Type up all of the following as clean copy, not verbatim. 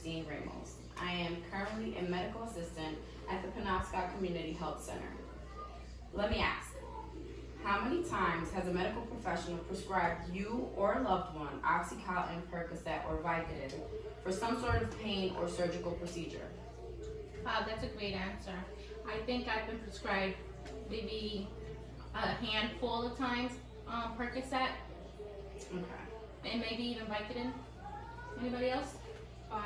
Christine Ramos. I am currently a medical assistant at the Penobscot Community Health Center. Let me ask, how many times has a medical professional prescribed you or a loved one Oxycontin, Percocet, or Vicodin for some sort of pain or surgical procedure? That's a great answer. I think I've been prescribed maybe a handful of times Percocet, Okay. and maybe even Vicodin. Anybody else? 5.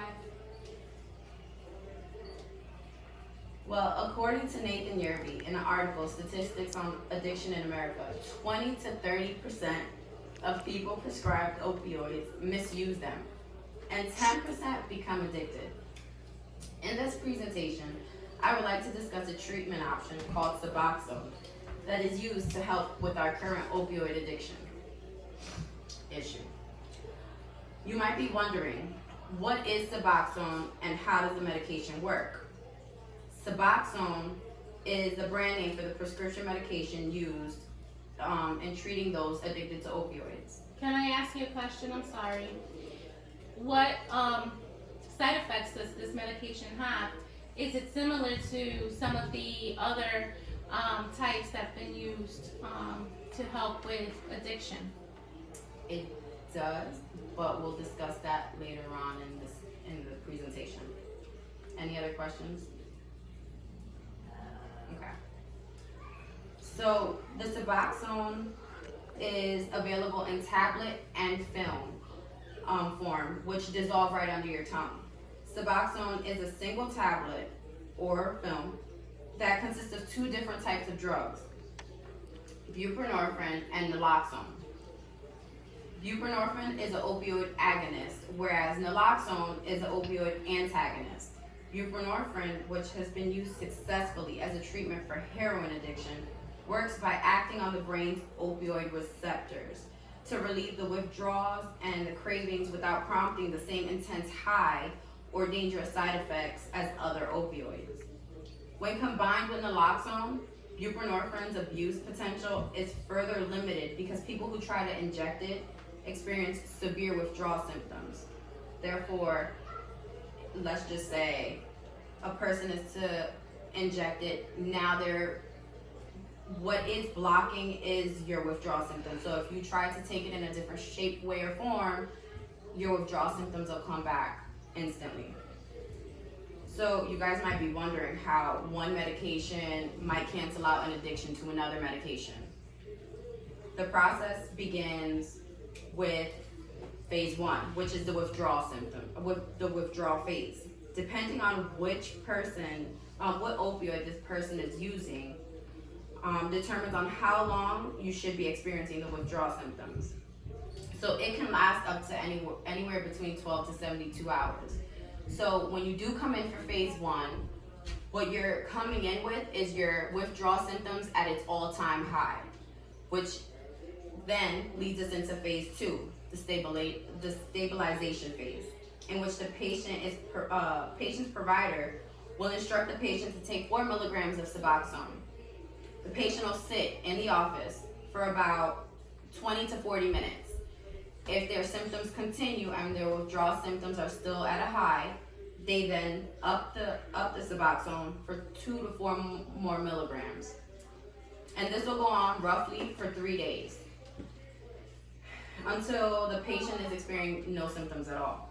Well, according to Nathan Yerby, in an article, Statistics on Addiction in America, 20 to 30% of people prescribed opioids misuse them, and 10% become addicted. In this presentation, I would like to discuss a treatment option called Suboxone that is used to help with our current opioid addiction issue. You might be wondering, what is Suboxone and how does the medication work? Suboxone is the brand name for the prescription medication used in treating those addicted to opioids. Can I ask you a question? I'm sorry. What side effects does this medication have? Is it similar to some of the other types that have been used to help with addiction? It does, but we'll discuss that later on in the presentation. Any other questions? Okay. So the Suboxone is available in tablet and film form, which dissolve right under your tongue. Suboxone is a single tablet or film that consists of 2 different types of drugs, buprenorphine and naloxone. Buprenorphine is an opioid agonist, whereas naloxone is an opioid antagonist. Buprenorphine, which has been used successfully as a treatment for heroin addiction, works by acting on the brain's opioid receptors to relieve the withdrawals and the cravings without prompting the same intense high or dangerous side effects as other opioids. When combined with naloxone, buprenorphine's abuse potential is further limited because people who try to inject it experience severe withdrawal symptoms. Therefore, let's just say a person is to inject it, now what is blocking is your withdrawal symptoms. So if you try to take it in a different shape, way, or form, your withdrawal symptoms will come back instantly. So you guys might be wondering how one medication might cancel out an addiction to another medication. The process begins with phase 1, which is the withdrawal with the withdrawal phase. Depending on which person, what opioid this person is using, determines on how long you should be experiencing the withdrawal symptoms. So it can last up to anywhere between 12 to 72 hours. So when you do come in for phase 1, what you're coming in with is your withdrawal symptoms at its all-time high, which then leads us into phase 2, the stabilization phase, in which the patient's provider will instruct the patient to take 4 milligrams of Suboxone. The patient will sit in the office for about 20 to 40 minutes. If their symptoms continue and their withdrawal symptoms are still at a high, they then up the Suboxone for 2 to 4 more milligrams. And this will go on roughly for 3 days until the patient is experiencing no symptoms at all.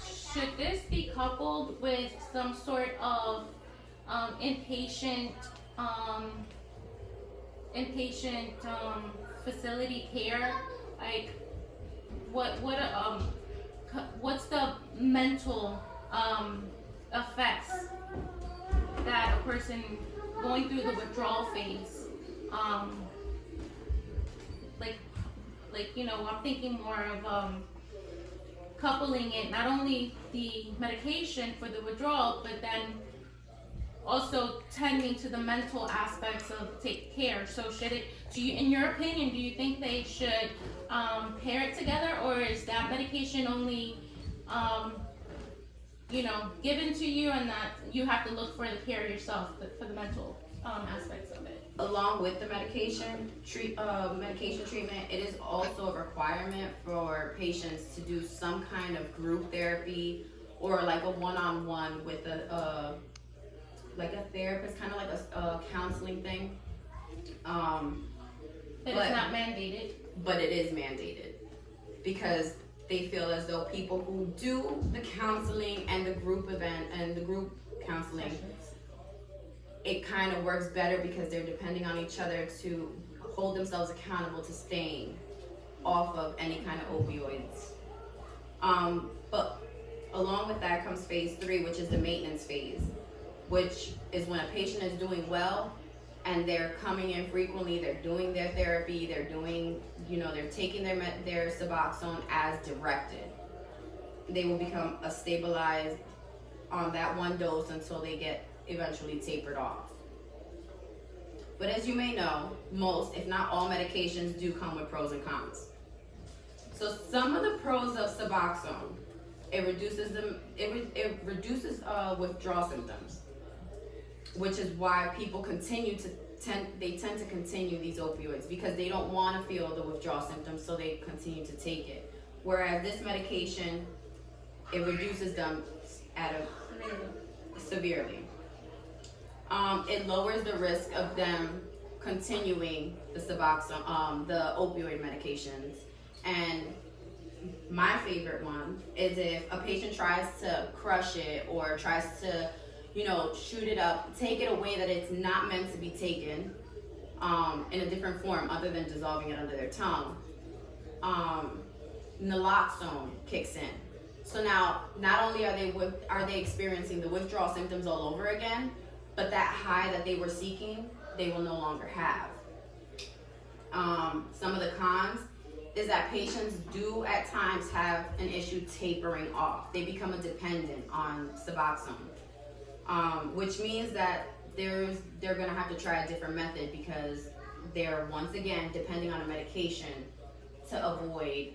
Should this be coupled with some sort of inpatient facility care? Like, what's the mental effects that a person going through the withdrawal phase, I'm thinking more of coupling it, not only the medication for the withdrawal, but then also tending to the mental aspects of take care. So in your opinion, do you think they should pair it together, or is that medication only given to you and that you have to look for the care yourself for the mental aspects of it? Along with the medication treatment, it is also a requirement for patients to do some kind of group therapy or like a one-on-one with like a therapist, kind of like a counseling thing. But it's not mandated. But it is mandated because they feel as though people who do the counseling and the group event and the group counseling, it kind of works better because they're depending on each other to hold themselves accountable to staying off of any kind of opioids. But along with that comes phase 3, which is the maintenance phase, which is when a patient is doing well and they're coming in frequently, they're doing their therapy, they're doing, they're taking their Suboxone as directed. They will become stabilized on that one dose until they get eventually tapered off. But as you may know, most, if not all, medications do come with pros and cons. So some of the pros of Suboxone, it reduces withdrawal symptoms, which is why people tend to continue these opioids because they don't want to feel the withdrawal symptoms, so they continue to take it. Whereas this medication, it reduces them severely. It lowers the risk of them continuing the Suboxone, the opioid medications. And my favorite one is if a patient tries to crush it or tries to, shoot it up, take it away that it's not meant to be taken in a different form other than dissolving it under their tongue. Naloxone kicks in. So now, not only are they experiencing the withdrawal symptoms all over again, but that high that they were seeking, they will no longer have. Some of the cons is that patients do at times have an issue tapering off. They become a dependent on Suboxone, which means that they're gonna have to try a different method because they're once again depending on a medication to avoid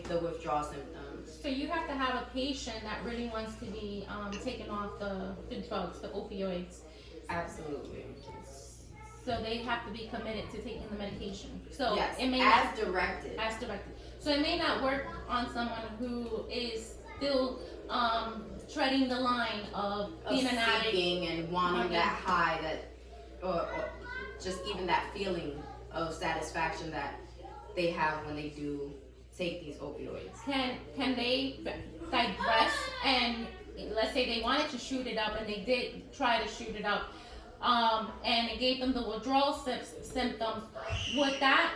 the withdrawal symptoms. So you have to have a patient that really wants to be taken off the drugs, the opioids. Absolutely. So they have to be committed to taking the medication. So yes, it may as directed. As directed. So it may not work on someone who is still treading the line of being an addict and wanting that high, or just even that feeling of satisfaction that they have when they do take these opioids. Can they digress and let's say they wanted to shoot it up and they did try to shoot it up, and it gave them the withdrawal symptoms, would that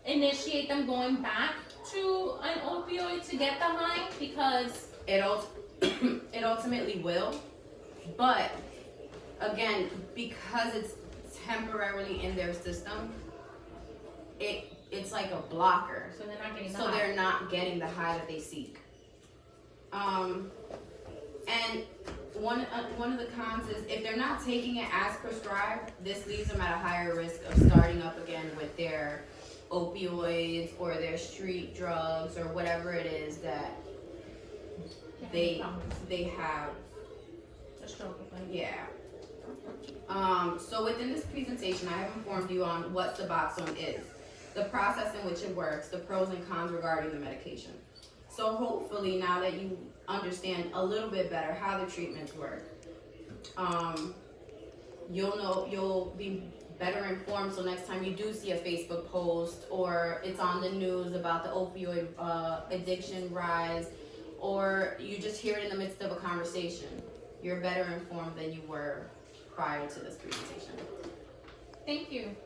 initiate them going back to an opioid to get the high? Because it ultimately will, but again, because it's temporarily in their system, it's like a blocker. So they're not getting the high. high. They're not getting the high that they seek. And one of the cons is if they're not taking it as prescribed, this leaves them at a higher risk of starting up again with their opioids or their street drugs or whatever it is that they have a struggle with. Yeah. So within this presentation, I have informed you on what Suboxone is, the process in which it works, the pros and cons regarding the medication. So hopefully now that you understand a little bit better how the treatments work, you'll be better informed, so next time you do see a Facebook post or it's on the news about the opioid addiction rise, or you just hear it in the midst of a conversation, you're better informed than you were prior to this presentation. Thank you.